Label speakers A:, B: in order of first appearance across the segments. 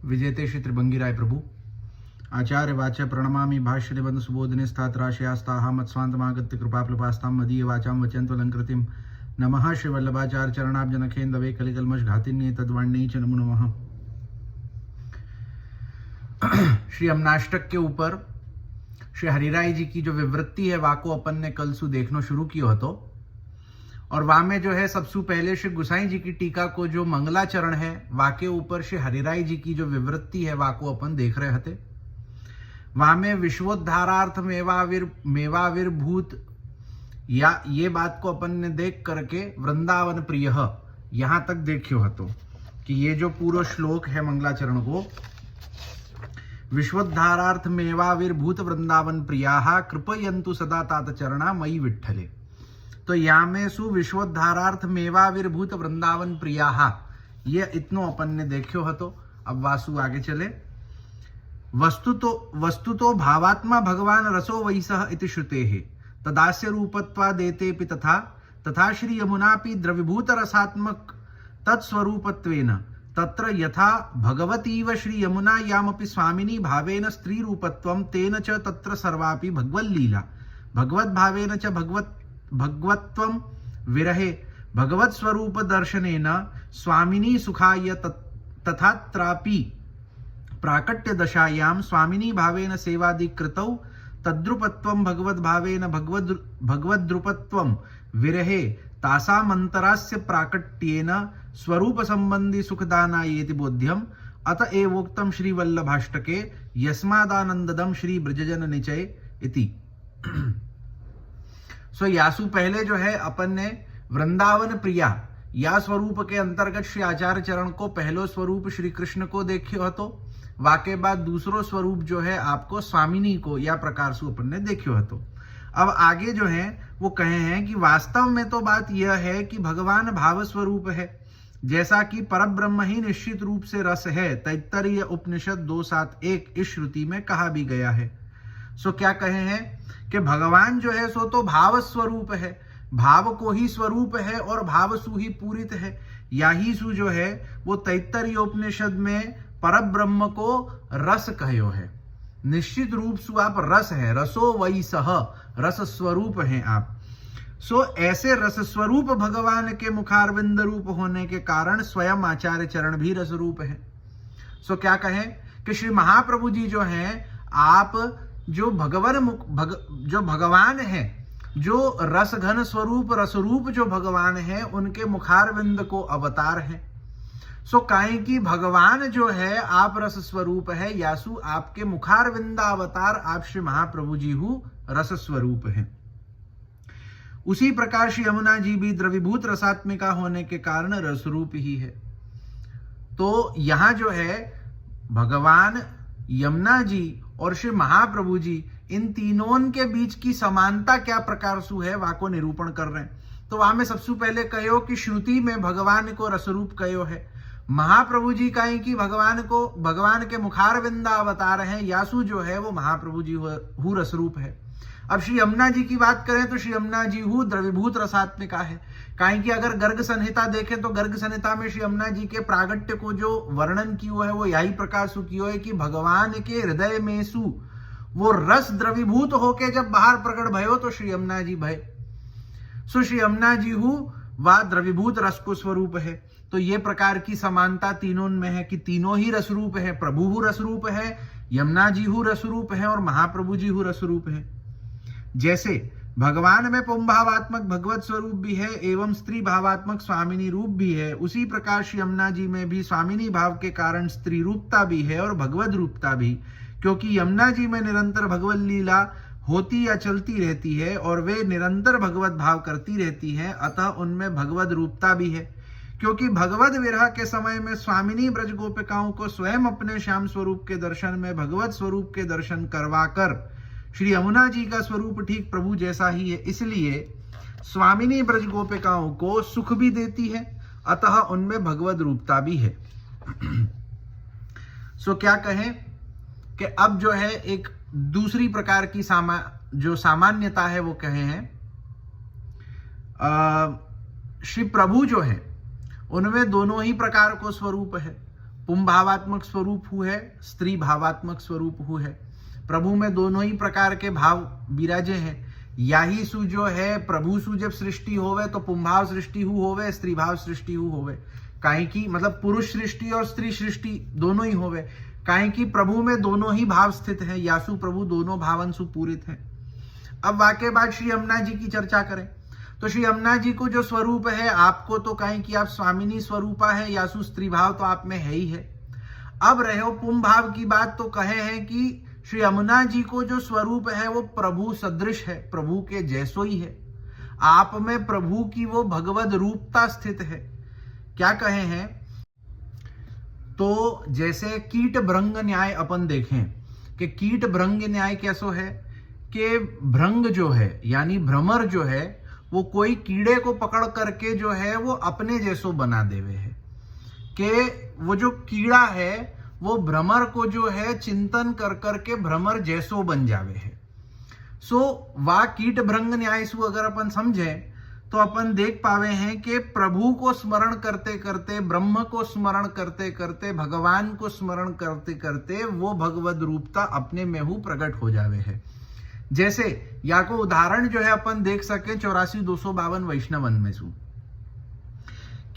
A: विजेते श्री त्रिभंगी राय प्रभु आचार्य वाच्य प्रणमामि भाष्य निबंध सुबोधने स्थात्राशयास्ताः मत्स्वान्तमागत्य कृपाप्लपास्तां मदीय वाचां वचन्त्वलंकृतिं नमः श्री वल्लभाचार्य चरणाब्जनखेन्दवे कलिकल्मष घातिन्ये तद्वाण्यै च नमो नमः। श्री अमनाष्टक के ऊपर श्री हरिराय जी की जो विवृत्ति है वाको अपन ने कल सु देखना शुरू कियो हतो और वहां में जो है सबसे पहले श्री गुसाई जी की टीका को जो मंगलाचरण है वाके ऊपर श्री हरिराय जी की जो विवृत्ति है वाको अपन देख रहे हते। वहां में विश्वोद्धारार्थ मेवाविर्भूत या ये बात को अपन ने देख करके वृंदावन प्रिय यहां तक देखियो हतो कि ये जो पूरा श्लोक है मंगलाचरण को विश्वोद्धारार्थ मेवाविर्भूत वृंदावन प्रिया कृपयन्तु सदा तात चरणा मयि विठ्ठले। तो यहाँ में सु विश्वोद्धारार्थ मेवाविर्भूत वृंदावन प्रिया ये इतनो अपन ने देखियो हतो। अब वासु आगे चले। वस्तुतो भावात्मा भगवान रसो वैसः इति श्रुतेः तदास्य रूपत्वा देतेपि तथा श्री यमुनापि द्रविभूत रसात्मक तत्स्वरूपत्वेन तत्र यथा भगवतीव श्री यमुना यामपि स्वामिनी भावेन स्त्री रूपत्वं तेन च तत्र सर्वापि भगवल्लीला भगवद्भावेन च भगवत्वं विरहे भगवत् स्वरूप दर्शनेन स्वामिनी सुखाय तथात्रापि प्राकट्य दशायां स्वामिनी भावेन सेवादि कृतौ तद्रुपत्वं भगवद्भावेन भगवद्रुपत्वं विरहे तासामन्तरास्य प्राकट्येन स्वरूप संबंधी सुखदानायेति बोध्यम अत एवोक्तम श्री वल्लभाष्टके यस्मादानंददम श्री ब्रजजन निचय इति। सो यासु पहले जो है अपन ने वृंदावन प्रिया या स्वरूप के अंतर्गत श्री आचार्य चरण को पहलो स्वरूप श्री कृष्ण को देखियो हतो। वाके बाद दूसरो स्वरूप जो है आपको स्वामिनी को या प्रकार से अपन ने देखियो हतो। अब आगे जो है वो कहे हैं कि वास्तव में तो बात यह है कि भगवान भाव स्वरूप है, जैसा कि परब्रह्म ही निश्चित रूप से रस है। तैत्तरीय उपनिषद 2:7-1 इस श्रुति में कहा भी गया है। सो क्या कहे हैं कि भगवान जो है सो तो भाव स्वरूप है, भाव को ही स्वरूप है और भाव सु ही पूरित है। याही सु जो है वो तैत्तरीय उपनिषद में परब्रह्म को रस कहो है। निश्चित रूप से आप रस है, रसो वही सह रस स्वरूप हैं आप। सो ऐसे रस स्वरूप भगवान के मुखारविंद रूप होने के कारण स्वयं आचार्य चरण भी रस रूप है। सो क्या कहें कि श्री महाप्रभु जी जो हैं आप जो भगवान है, जो रस घन स्वरूप रसरूप जो भगवान है उनके मुखारविंद को अवतार है। सो काहे कि भगवान जो है आप रस स्वरूप है, यासु आपके मुखारविंदा अवतार आप श्री महाप्रभु जी हु रस स्वरूप है। उसी प्रकार श्री यमुना जी भी द्रविभूत रसात्मिका होने के कारण रसरूप ही है। तो यहां जो है भगवान यमुना जी और श्री महाप्रभु जी इन तीनों के बीच की समानता क्या प्रकार सु है वाको निरूपण कर रहे हैं। तो वहां में सबसे पहले कहो कि श्रुति में भगवान को रसरूप कहो है। महाप्रभु जी कहें कि भगवान के मुखारविंदा अवतार हैं, यासु जो है वो महाप्रभु जी हु रसरूप है। अब श्री यमुना जी की बात करें तो श्री यमुना जी हु द्रविभूत रसात्मिका है। काहे कि अगर गर्ग संहिता देखें तो गर्ग संहिता में श्री यमुना जी के प्रागट्य को जो वर्णन किया है वो यही प्रकार सु कियो है कि भगवान के हृदय में सु वो रस द्रवीभूत होके जब बाहर प्रकट भयो तो श्री यमुना जी भय। सो श्री यमुना जी हु व द्रवीभूत रस को स्वरूप है। तो ये प्रकार की समानता तीनों में है कि तीनों ही रसरूप है। प्रभु हु रसरूप है, यमुना जी हु रसरूप है और महाप्रभु जी हु रसरूप है। जैसे भगवान में पुंभावात्मक भगवत स्वरूप भी है एवं स्त्री भावात्मक स्वामिनी रूप भी है, उसी प्रकार श्री यमुना जी में भी स्वामिनी भाव के कारण स्त्री रूपता भी है और भगवत रूपता भी, क्योंकि यमुना जी में निरंतर भगवत लीला होती या चलती रहती है और वे निरंतर भगवत भाव करती रहती है, अतः उनमें भगवत रूपता भी है। क्योंकि भगवत विरह के समय में स्वामिनी ब्रज गोपिकाओं को स्वयं अपने श्याम स्वरूप के दर्शन में भगवत स्वरूप के दर्शन करवाकर श्री यमुना जी का स्वरूप ठीक प्रभु जैसा ही है, इसलिए स्वामिनी ब्रज गोपिकाओं को सुख भी देती है, अतः उनमें भगवत रूपता भी है। सो क्या कहें कि अब जो है एक दूसरी प्रकार की जो सामान्यता है वो कहे हैं श्री प्रभु जो है उनमें दोनों ही प्रकार को स्वरूप है। पुम भावात्मक स्वरूप हु है, स्त्री भावात्मक स्वरूप हु है। प्रभु में दोनों ही प्रकार के भाव विराजे हैं। याही सु जो है प्रभु सु जब सृष्टि होवे तो पुम भाव सृष्टि हु होवे, स्त्री भाव सृष्टि हु होवे। काहे की मतलब पुरुष सृष्टि और स्त्री सृष्टि दोनों ही होवे। काहे की प्रभु में दोनों ही भाव स्थित हैं। यासु प्रभु दोनों भावन सु पूरित हैं। अब वाक्य बाद श्री यमुना जी की चर्चा करें तो श्री यमुना जी को जो स्वरूप है, आपको तो कहें कि आप स्वामिनी स्वरूपा है, यासु स्त्री भाव तो आप में है ही है। अब रहे हो पुम भाव की बात, तो कहे हैं कि श्री यमुना जी को जो स्वरूप है वो प्रभु सदृश है, प्रभु के जैसो ही है। आप में प्रभु की वो भगवद रूपता स्थित है। क्या कहे हैं तो जैसे कीट भृंग न्याय अपन देखें कि कीट भृंग न्याय कैसो है कि भृंग जो है यानी भ्रमर जो है वो कोई कीड़े को पकड़ करके जो है वो अपने जैसो बना देवे है कि वो जो कीड़ा है वो भ्रमर को जो है चिंतन कर करके भ्रमर जैसो बन जावे है। सो वा कीट भृंग न्याय सु अगर अपन समझे तो अपन देख पावे हैं कि प्रभु को स्मरण करते करते, ब्रह्म को स्मरण करते करते, भगवान को स्मरण करते करते वो भगवद रूपता अपने में हु प्रकट हो जावे है। जैसे या को उदाहरण जो है अपन देख सके 84-252 वैष्णवन में सु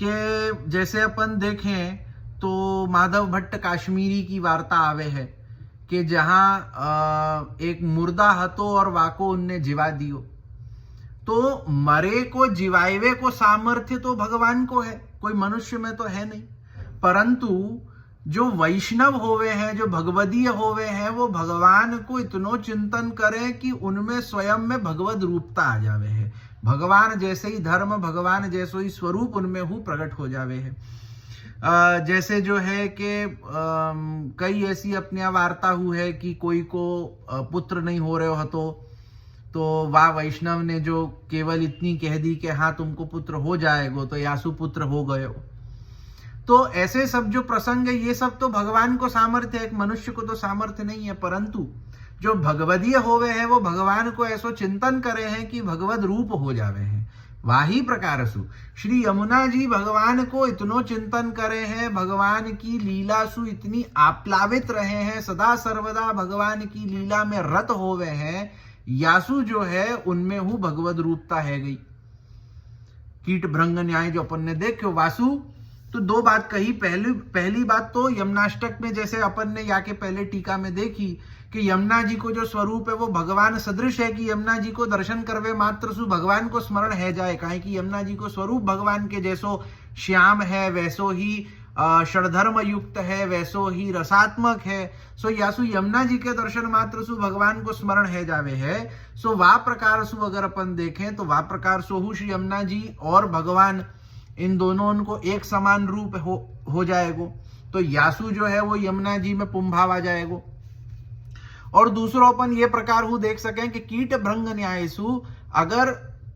A: के जैसे अपन देखें तो माधव भट्ट काश्मीरी की वार्ता आवे है कि जहां एक मुर्दा हतो और वाको उनने जिवा दियो। तो मरे को जिवावे को सामर्थ्य तो भगवान को है, कोई मनुष्य में तो है नहीं। परंतु जो वैष्णव होवे हैं, जो भगवदीय होवे हैं, वो भगवान को इतनो चिंतन करें कि उनमें स्वयं में भगवद रूपता आ जावे है। भगवान जैसे ही धर्म, भगवान जैसो ही स्वरूप उनमें हु प्रकट हो जावे है। जैसे जो है कि कई ऐसी अपनी वार्ता हुई है कि कोई को पुत्र नहीं हो रहे हो तो वाह वैष्णव ने जो केवल इतनी कह दी कि हाँ तुमको पुत्र हो जाएगा, तो यासु पुत्र हो गए। तो ऐसे सब जो प्रसंग है ये सब तो भगवान को सामर्थ्य है, एक मनुष्य को तो सामर्थ्य नहीं है। परंतु जो भगवदीय होवे हैं वो भगवान को ऐसो चिंतन करे हैं कि भगवद रूप हो जावे हैं। वाही प्रकार सु श्री यमुना जी भगवान को इतनो चिंतन करे हैं, भगवान की लीला सु इतनी आप्लावित रहे हैं, सदा सर्वदा भगवान की लीला में रत होवे हैं। यासु जो है उनमें हु भगवद रूपता है गई। कीट भृंग न्याय जो अपन ने देखो वासु तो दो बात कही। पहली बात तो यमुनाष्टक में जैसे अपन ने या के पहले टीका में देखी कि यमुना जी को जो स्वरूप है वो भगवान सदृश है कि यमुना जी को दर्शन करवे मात्र सु भगवान को स्मरण है जाए। काहे कि यमुना जी को स्वरूप भगवान के जैसो श्याम है, वैसो ही षडधर्म युक्त है, वैसो ही रसात्मक है। सो यासु यमुना जी के दर्शन मात्र सु भगवान को स्मरण है जावे है। सो वा प्रकार सु अगर अपन देखें तो वा प्रकार सो हु श्री यमुना जी और भगवान इन दोनों उनको एक समान रूप हो जाएगो। तो यासु जो है वो यमुना जी में पुम भाव आ जाएगो। और दूसरा अपन ये प्रकार हु देख सकें कि कीट भृंग न्यायसु अगर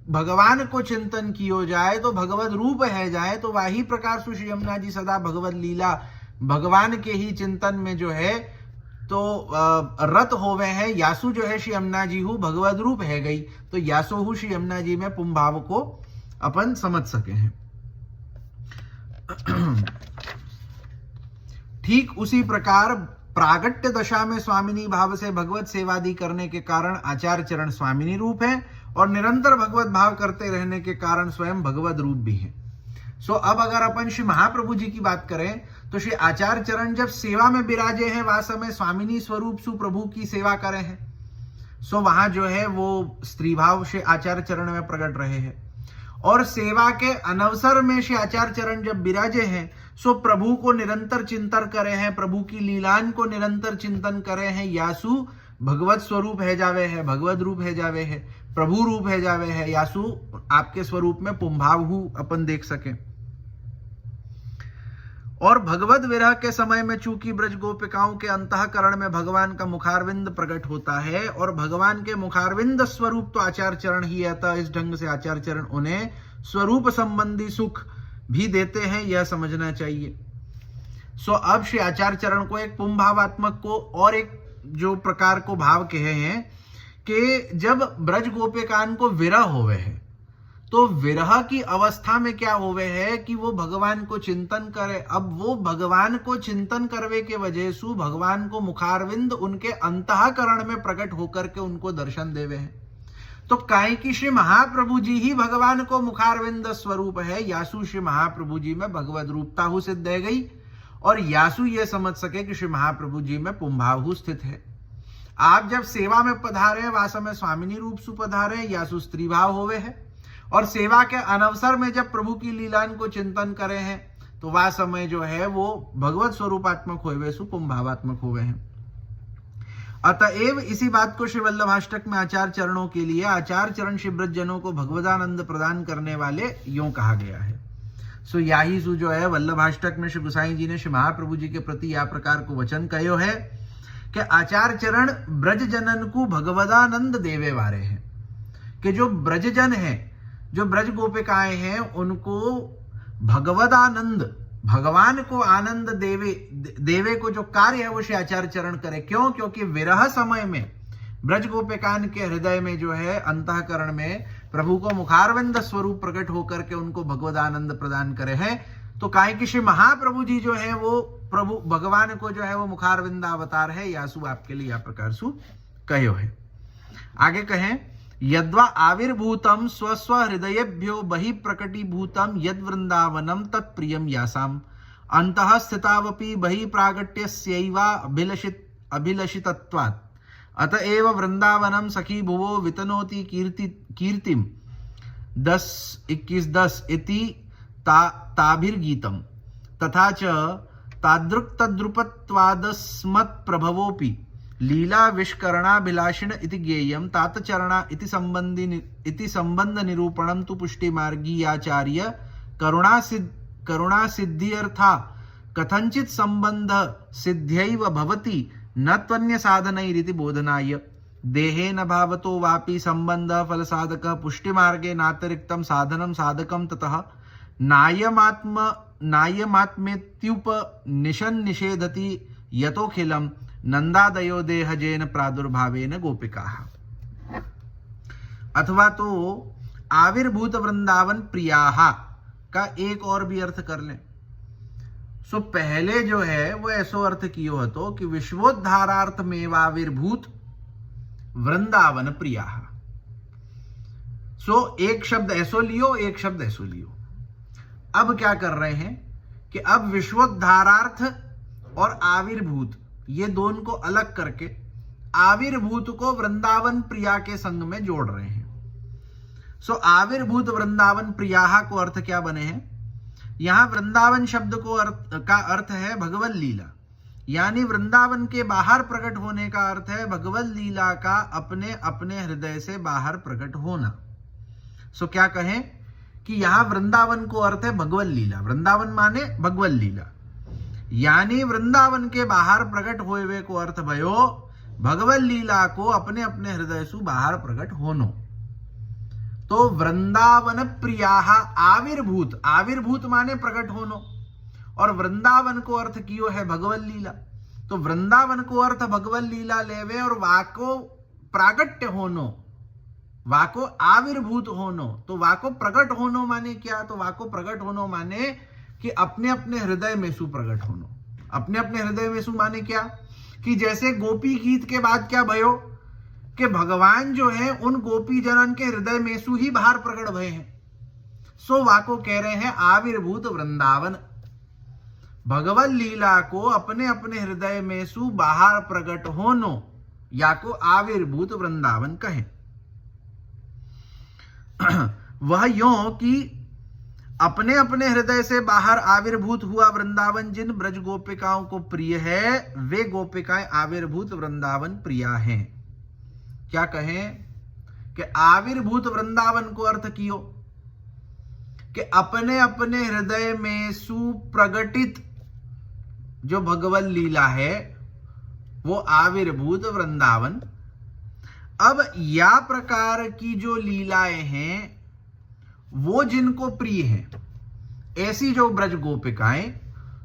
A: भगवान को चिंतन कियो जाए तो भगवद रूप है जाए। तो वही प्रकार सु श्री यमुना जी सदा भगवद लीला भगवान के ही चिंतन में जो है तो रत होवे हैं। यासु जो है श्री यमुना जी हु भगवद रूप है गई। तो यासो हु श्री यमुना जी में पुम भाव को अपन समझ सके हैं। ठीक उसी प्रकार प्रागट्य दशा में स्वामिनी भाव से भगवत सेवादि करने के कारण आचार्य चरण स्वामिनी रूप है और निरंतर भगवत भाव करते रहने के कारण स्वयं भगवत रूप भी है। सो अब अगर अपन श्री महाप्रभु जी की बात करें तो श्री आचार्य चरण जब सेवा में विराजे हैं वह समय स्वामिनी स्वरूप सु प्रभु की सेवा करे हैं। सो वहां जो है वो स्त्री भाव से आचार्य चरण में प्रकट रहे हैं। और सेवा के अनवसर में श्री आचार्य चरण जब विराजे हैं सो प्रभु को निरंतर चिंतन करे हैं, प्रभु की लीलान को निरंतर चिंतन करे हैं। यासु भगवत स्वरूप है जावे है, भगवत रूप है जावे है, प्रभु रूप है जावे है। यासु आपके स्वरूप में पुंभाव हु अपन देख सके। और भगवत विरह के समय में चूंकि ब्रज गोपिकाओं के अंतःकरण में भगवान का मुखारविंद प्रकट होता है और भगवान के मुखारविंद स्वरूप तो आचार्य चरण ही है, अतः इस ढंग से आचार्य चरण उन्हें स्वरूप संबंधी सुख भी देते हैं, यह समझना चाहिए। सो अब श्री आचार्य चरण को एक पुंभावात्मक को और एक जो प्रकार को भाव कहे हैं कि जब ब्रज गोपिकान को विरह होवे है तो विरह की अवस्था में क्या होवे है कि वो भगवान को चिंतन करे। अब वो भगवान को चिंतन करवे के वजह से भगवान को मुखारविंद उनके अंतःकरण में प्रकट होकर के उनको दर्शन देवे हैं। तो काहे कि श्री महाप्रभु जी ही भगवान को मुखारविंद स्वरूप है, यासु श्री महाप्रभु जी में भगवद रूपता हु सिद्ध है गई, और यासु ये समझ सके कि श्री महाप्रभु जी में पुंभाहु स्थित है। आप जब सेवा में पधारे वास्तव में स्वामिनी रूप सु पधारे, यासु स्त्री भाव होवे है, और सेवा के अनवसर में जब प्रभु की लीलान को चिंतन करे हैं तो वह समय जो है वो भगवत स्वरूपात्मक होवे सु पुंभावात्मक होवे हैं। अतएव इसी बात को श्री वल्लभाष्टक में आचार्य चरणों के लिए आचार्य चरण श्री ब्रजजनों को भगवदानंद प्रदान करने वाले यूं कहा गया है। सो याही सु जो है वल्लभाष्टक में श्री गोसाई जी ने श्री महाप्रभु जी के प्रति या प्रकार को वचन कहो है कि आचार्य चरण ब्रज जनन को भगवदानंद देवे वारे हैं, कि जो ब्रजजन है, जो ब्रज गोपिकाएं हैं, उनको भगवदानंद, भगवान को आनंद देवे को जो कार्य है वो श्री आचार्य चरण करे। क्यों? क्योंकि विरह समय में ब्रज गोपिकान के हृदय में जो है अंतःकरण में प्रभु को मुखारविंद स्वरूप प्रकट होकर के उनको भगवदानंद प्रदान करे हैं। तो काहे कि श्री महाप्रभु जी जो है वो प्रभु भगवान को जो है वो मुखारविंद अवतार है, यासु आपके लिए या प्रकार सु कहो है। आगे कहें, यद्वा आविर्भूतम स्वस्व हृदयेभ्यो बहि प्रकटीभूतम यद वृंदावनम तत्प्रियम यासाम अंतः स्थितावपि बहि प्रागट्यस्यैवा अभिलषितत्वात् अतएव वृंदावनम सखी भुवो वितनोति कीर्तिम 10:21 इति ताभिर्गीतम तथा च तादृक्तद्रुपत्वादस्मत् प्रभवोपि लीला विष्करणाभिलाषिण इति ज्ञेयम तातचरणा इति संबंध निरूपणम तु पुष्टिमार्गीयाचार्य करुणा सिद्ध्यर्था कथंचित संबंध सिद्ध्यैव भवति न त्वन्य साधनैरिति बोधनाय देहेन भावतो वापि संबंध फल साधक पुष्टिमार्गे नातिरिक्तम साधनम साधकम ततः नायमात्मेत्युपनिषन् निषेधति यतोखिलम नंदादयो देहजेन प्रादुर्भावेन गोपिकाः। अथवा तो आविर्भूत वृंदावन प्रियाः का एक और भी अर्थ कर लें। सो पहले जो है वो ऐसो अर्थ कियो हतो कि विश्वोद्धारार्थ मेवाविर्भूत वृंदावन प्रियाः। सो एक शब्द ऐसो लियो, एक शब्द ऐसो लियो। अब क्या कर रहे हैं कि अब विश्वोद्धारार्थ और आविर्भूत ये दोनों को अलग करके आविर्भूत को वृंदावन प्रिया के संग में जोड़ रहे हैं। सो आविर्भूत वृंदावन प्रिया को अर्थ क्या बने हैं? यहां वृंदावन शब्द को का अर्थ है भगवत लीला, यानी वृंदावन के बाहर प्रकट होने का अर्थ है भगवत लीला का अपने अपने हृदय से बाहर प्रकट होना। सो क्या कहें कि यहां वृंदावन को अर्थ है भगवत लीला, वृंदावन माने भगवत लीला, यानी वृंदावन के बाहर प्रकट होए को अर्थ भयो भगवत लीला को अपने अपने हृदय से बाहर प्रकट होनो। तो वृंदावन प्रियाः आविर्भूत, आविर्भूत माने प्रकट होनो, और वृंदावन को अर्थ कियो है भगवत लीला। तो वृंदावन को अर्थ भगवत लीला लेवे और वाको प्रागट्य होनो, वाको आविर्भूत होनो। तो वाको प्रकट होनो माने क्या? तो वाको प्रकट होनो माने कि अपने अपने हृदय में सु प्रकट होनो। अपने अपने हृदय में सु माने क्या? कि जैसे गोपी गीत के बाद क्या भयो कि भगवान जो है उन गोपी जनन के हृदय में सु ही बाहर प्रकट भये हैं। सो वाको कह रहे हैं आविर्भूत वृंदावन, भगवत लीला को अपने अपने हृदय में सु बाहर प्रकट होनो या को आविर्भूत वृंदावन कहें। वह यों कि अपने अपने हृदय से बाहर आविर्भूत हुआ वृंदावन जिन ब्रज गोपिकाओं को प्रिय है वे गोपिकाएं आविर्भूत वृंदावन प्रिया हैं। क्या कहें कि आविर्भूत वृंदावन को अर्थ कियो कि अपने अपने हृदय में सुप्रगटित जो भगवत लीला है वो आविर्भूत वृंदावन। अब या प्रकार की जो लीलाएं हैं वो जिनको प्रिय हैं, ऐसी जो ब्रज गोपिकाएं,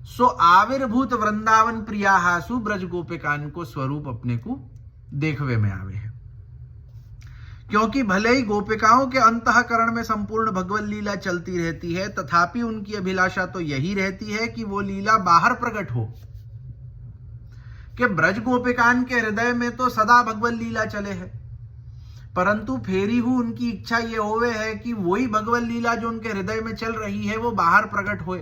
A: सो आविर्भूत वृंदावन प्रियाहासु ब्रज गोपिकान को स्वरूप अपने को देखवे में आवे है। क्योंकि भले ही गोपिकाओं के अंतःकरण में संपूर्ण भगवत लीला चलती रहती है, तथापि उनकी अभिलाषा तो यही रहती है कि वो लीला बाहर प्रकट हो, कि ब्रज गोपिकान के हृदय में तो सदा भगवत लीला चले है, परंतु फेरी हूं उनकी इच्छा ये होवे है कि वही भगवत लीला जो उनके हृदय में चल रही है वो बाहर प्रकट होए।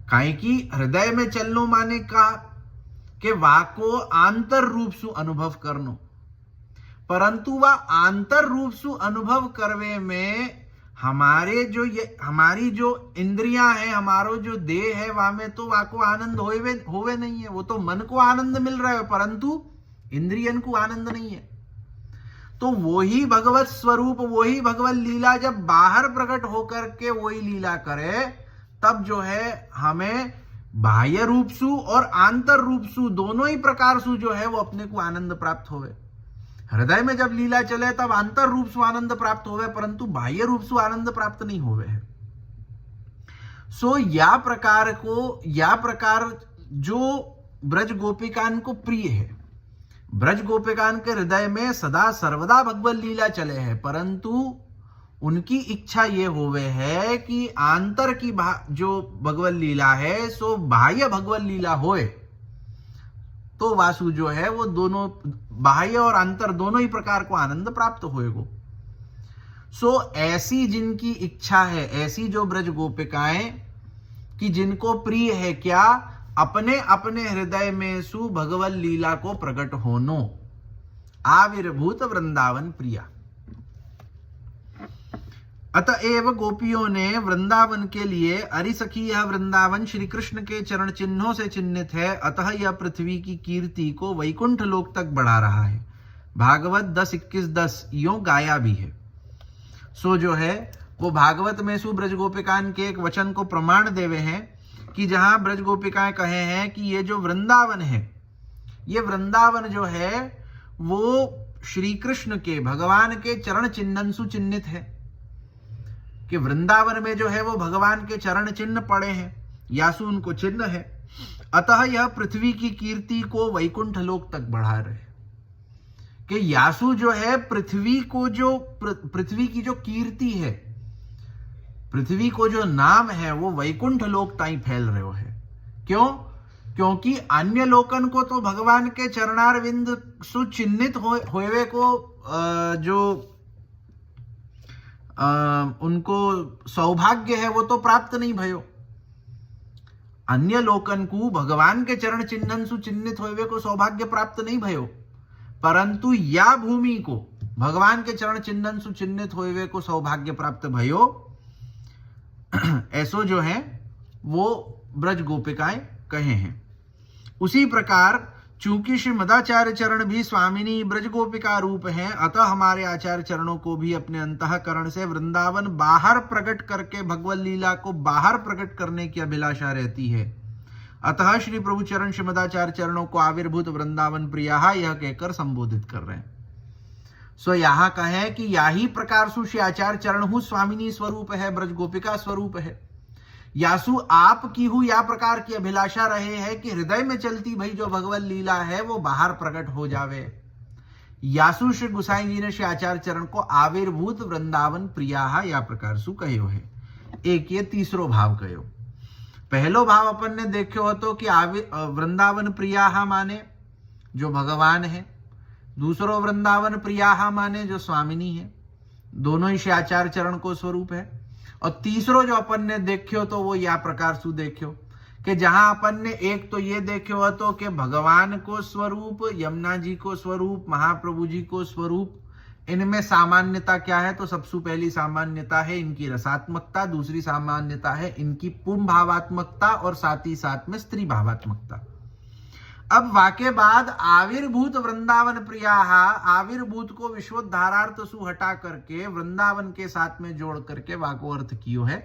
A: काहे कि हृदय में चलनो माने का कि वाको आंतर रूप सु अनुभव करनो, परंतु वह आंतर रूप सु अनुभव करवे में हमारी जो इंद्रियां है, हमारो जो देह है, वहां में तो वाको आनंद होवे नहीं है। वो तो मन को आनंद मिल रहा है परंतु इंद्रियन को आनंद नहीं है। तो वही भगवत स्वरूप, वही भगवत लीला जब बाहर प्रकट होकर के वही लीला करे, तब जो है हमें बाह्य रूप सु और आंतर रूप सु दोनों ही प्रकार सु जो है वो अपने को आनंद प्राप्त होवे। हृदय में जब लीला चले तब आंतर रूप से आनंद प्राप्त होवे, परंतु बाह्य रूप से आनंद प्राप्त नहीं होवे है। सो या प्रकार जो ब्रज गोपिकान को प्रिय है, ब्रज गोपिकान के हृदय में सदा सर्वदा भगवत लीला चले है, परंतु उनकी इच्छा ये होवे है कि आंतर की जो भगवत लीला है सो बाह्य भगवत लीला होए, तो वासु जो है वो दोनों बाह्य और अंतर दोनों ही प्रकार को आनंद प्राप्त होएगो। सो ऐसी जिनकी इच्छा है, ऐसी जो ब्रज गोपिकाएं कि जिनको प्रिय है क्या, अपने अपने हृदय में सु भगवत लीला को प्रकट होनो, आविर्भूत वृंदावन प्रिया। अतएव गोपियों ने वृंदावन के लिए, अरि सखी यह वृंदावन श्री कृष्ण के चरण चिन्हों से चिन्हित है, अतः यह पृथ्वी की कीर्ति को वैकुंठ लोक तक बढ़ा रहा है। भागवत 10:21-10 यों गाया भी है। सो जो है वो भागवत में सु ब्रज गोपिकान के एक वचन को प्रमाण देवे हैं कि जहां ब्रज गोपिकाएं कहे हैं कि ये जो वृंदावन है, ये वृंदावन जो है वो श्री कृष्ण के, भगवान के चरण चिन्हन सु चिन्हित है, कि वृंदावन में जो है वो भगवान के चरण चिन्ह पड़े हैं, यासु उनको चिन्ह है। अतः यह पृथ्वी की कीर्ति को वैकुंठ लोक तक बढ़ा रहे, कि यासु जो है पृथ्वी की जो कीर्ति है, पृथ्वी को जो नाम है वो वैकुंठ लोक ताई फैल रहे हो है। क्यों? क्योंकि अन्य लोकन को तो भगवान के चरणारविंद सुचिन्हित होवे को जो उनको सौभाग्य है वो तो प्राप्त नहीं भयो। अन्य लोकन को भगवान के चरण चिन्हन सुचिन्हित होवे को सौभाग्य प्राप्त नहीं भयो, परंतु या भूमि को भगवान के चरण चिन्हन सुचिन्हित होवे को सौभाग्य प्राप्त भयो। ऐसो जो है वो ब्रज गोपिकाएं कहे हैं। उसी प्रकार चूंकि श्री मदाचार्य चरण भी स्वामिनी ब्रज गोपिका रूप हैं, अतः हमारे आचार्य चरणों को भी अपने अंतःकरण से वृंदावन बाहर प्रकट करके भगवत लीला को बाहर प्रकट करने की अभिलाषा रहती है। अतः श्री प्रभु चरण श्री मदाचार्य चरणों को आविर्भूत वृंदावन प्रिया यह कहकर संबोधित कर रहे हैं। सो यहां कहे कि याही प्रकार सु श्री आचार्य चरण हूं स्वामिनी स्वरूप है, ब्रज गोपिका स्वरूप है। यासु आप की हूं या प्रकार की अभिलाषा रहे है कि हृदय में चलती भई जो भगवत लीला है वो बाहर प्रकट हो जावे। यासु श्री गुसाई जी ने श्री आचार्य चरण को आविर्भूत वृंदावन प्रिया या प्रकार सु कहो है। एक ये तीसरो भाव कहो। पहलो भाव अपन ने देखो हो तो कि वृंदावन प्रिया माने जो भगवान है, दूसरो वृंदावन प्रिया माने जो स्वामिनी है, दोनों ही श्री आचार्य चरण को स्वरूप है। और तीसरो जो अपन ने देखो तो वो या प्रकार सु देखो कि जहां अपन ने एक तो ये देखो तो कि भगवान को स्वरूप, यमुना जी को स्वरूप, महाप्रभु जी को स्वरूप, इनमें सामान्यता क्या है? तो सबसे पहली सामान्यता है इनकी रसात्मकता, दूसरी सामान्यता है इनकी पुं भावात्मकता और साथ ही साथ में स्त्री भावात्मकता। अब वाके बाद आविर्भूत वृंदावन प्रिया, आविर्भूत को विश्वोद्धारार्थ सु हटा करके वृंदावन के साथ में जोड़ करके वाको अर्थ कियो है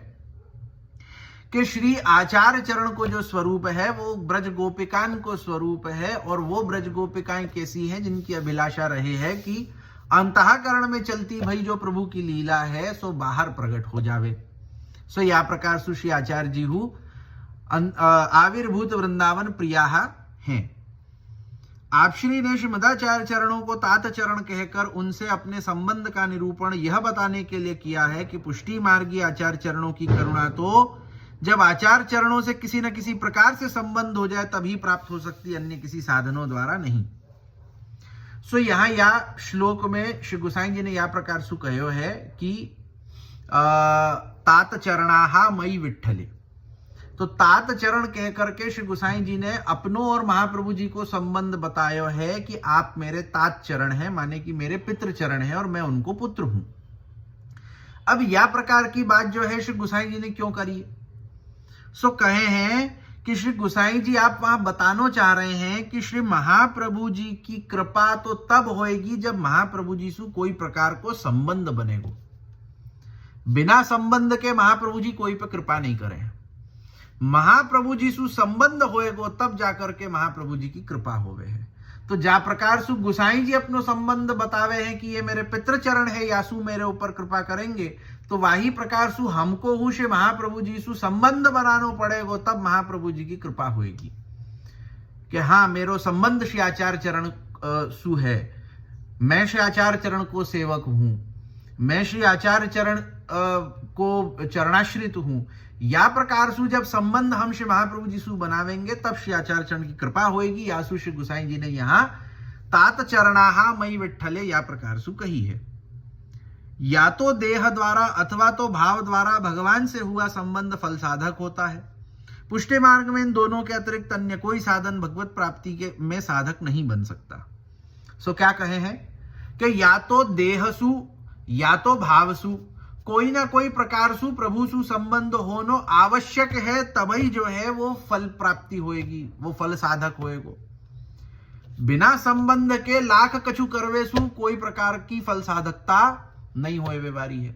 A: कि श्री आचार्य चरण को जो स्वरूप है वो ब्रज गोपिकान को स्वरूप है। और वो ब्रज गोपिकाएं कैसी हैं? जिनकी अभिलाषा रहे है कि अंतःकरण में चलती भई जो प्रभु की लीला है सो बाहर प्रकट हो जावे। सो या प्रकार सु श्री आचार्य जी हूं आविर्भूत वृंदावन प्रिया हैं। आप श्री ने श्रीमदाचार्य चरणों को तात चरण कहकर उनसे अपने संबंध का निरूपण यह बताने के लिए किया है कि पुष्टि मार्गीय आचार्य चरणों की करुणा तो जब आचार्य चरणों से किसी न किसी प्रकार से संबंध हो जाए तभी प्राप्त हो सकती, अन्य किसी साधनों द्वारा नहीं। सो यहाँ या श्लोक में श्री गोसाई जी ने या प्रकार से कहो है कि तात चरणाहा मई विठ्ठले। तो तात चरण कह करके श्री गोसाई जी ने अपनों और महाप्रभु जी को संबंध बताया है कि आप मेरे तात चरण हैं, माने कि मेरे पितृ चरण हैं और मैं उनको पुत्र हूं। अब या प्रकार की बात जो है श्री गोसाई जी ने क्यों करी है? सो कहे हैं कि श्री गोसाई जी आप वहां बताना चाह रहे हैं कि श्री महाप्रभु जी की कृपा तो तब होएगी जब महाप्रभु जी से कोई प्रकार को संबंध बनेगा। बिना संबंध के महाप्रभु जी कोई पे कृपा नहीं करें। महाप्रभु जी सु संबंध होएगो तब जाकर के महाप्रभु जी की कृपा होवे है। तो जा प्रकार सु गोसाई जी अपनो संबंध बतावे हैं कि ये मेरे पितृ चरण है, यासु मेरे ऊपर कृपा करेंगे, तो वही प्रकार सु हमको हु श्री महाप्रभु जी सु संबंध बनाना पड़ेगो तब महाप्रभु जी की कृपा होएगी कि हाँ मेरो संबंध श्री आचार्य चरण सु है, मैं श्री आचार्य चरण को सेवक हूं, मैं श्री आचार्य चरण को चरणाश्रित हूं। या प्रकार सु जब संबंध हम श्री महाप्रभु जी सु बनावेंगे तब श्री आचार्य चरण की कृपा होएगी। यासु श्री गोसाई जी ने यहाँ तात चरणाहा मई विठ्ठले या प्रकार सु कही है। या तो देह द्वारा अथवा तो भाव द्वारा भगवान से हुआ संबंध फल साधक होता है। पुष्टि मार्ग में इन दोनों के अतिरिक्त अन्य कोई साधन भगवत प्राप्ति के में साधक नहीं बन सकता। सो क्या कहे हैं कि या तो देहसु या तो भावसु कोई ना कोई प्रकार सु प्रभु सु संबंध होनो आवश्यक है, तभी जो है वो फल प्राप्ति होएगी, वो फल साधक होएगो। बिना संबंध के लाख कछु करवे सु कोई प्रकार की फल साधकता नहीं होए व्यवहारी है।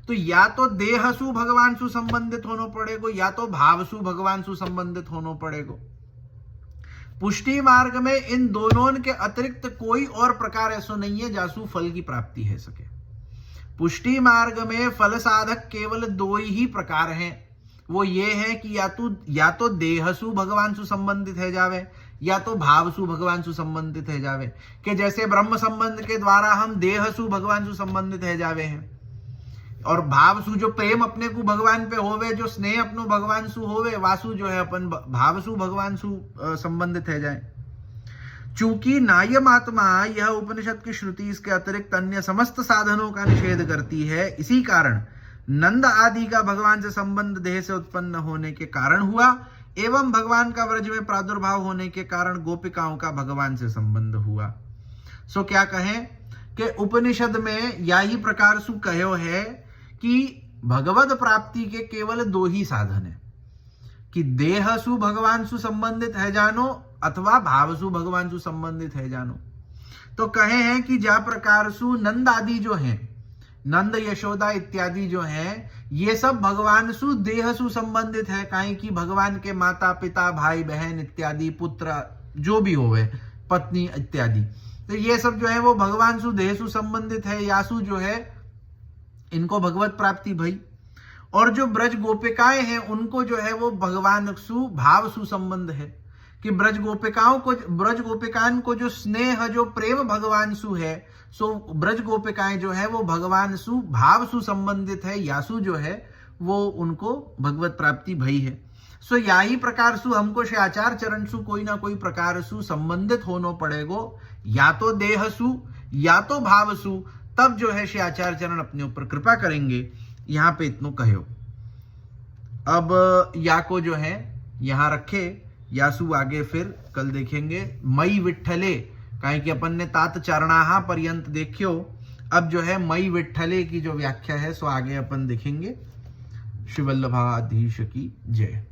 A: तो या तो देह सु भगवान सु संबंधित होना पड़ेगो या तो भाव सु भगवान सु संबंधित होना पड़ेगो। पुष्टि मार्ग में इन दोनों के अतिरिक्त कोई और प्रकार ऐसा नहीं है जासु फल की प्राप्ति है सके। पुष्टि मार्ग में फल साधक केवल दो ही प्रकार हैं, वो ये है कि या तो देहसु भगवान सु संबंधित है जावे या तो भावसु भगवान सु संबंधित है जावे। कि जैसे ब्रह्म संबंध के द्वारा हम देहसु भगवान सु संबंधित है जावे हैं, और भावसु जो प्रेम अपने को भगवान पे होवे, जो स्नेह अपनो भगवान सु होवे, वासु जो है अपन भावसु भगवान सु संबंधित है जाए। चूंकि नायम आत्मा यह उपनिषद की श्रुति इसके अतिरिक्त अन्य समस्त साधनों का निषेध करती है, इसी कारण नंद आदि का भगवान से संबंध देह से उत्पन्न होने के कारण हुआ, एवं भगवान का व्रज में प्रादुर्भाव होने के कारण गोपिकाओं का भगवान से संबंध हुआ। सो क्या कहें कि उपनिषद में यही प्रकार सु कहो है कि भगवत प्राप्ति के केवल दो ही साधन है, कि देह सु भगवान सु संबंधित है जानो अथवा भाव सु भगवान सु संबंधित है जानो। तो कहे हैं कि जा प्रकार सु नंद आदि जो हैं, नंद यशोदा इत्यादि जो हैं, ये सब भगवान सु देह सु संबंधित है। काहे कि भगवान के माता पिता भाई बहन इत्यादि पुत्र जो भी होवे, पत्नी इत्यादि, तो ये सब जो है वो भगवान सु देह सु संबंधित है। यासु जो है इनको भगवत प्राप्ति भई। और जो ब्रज गोपिकाएं हैं उनको जो है वो भगवान सु भाव सु संबंध है, कि ब्रज गोपिकाओं को जो स्नेह जो प्रेम भगवान सु है, सो ब्रज गोपिकाएं जो है वो भगवान सु भाव सु संबंधित है। यासु जो है वो उनको भगवत प्राप्ति भई है। सो यही प्रकार सु हमको श्री आचार्य चरण सु कोई ना कोई प्रकार सु संबंधित होना पड़ेगो, या तो देह सु या तो भाव सु, तब जो है श्री आचार्य चरण अपने ऊपर कृपा करेंगे। यहाँ पे इतनो कहो। अब या को जो है यहाँ रखे, यासु आगे फिर कल देखेंगे। मई विठ्ठले, काहे कि अपन ने तात चरणाहा पर्यंत देखियो, अब जो है मई विठ्ठले की जो व्याख्या है सो आगे अपन देखेंगे। श्री वल्लभाधीश की जय।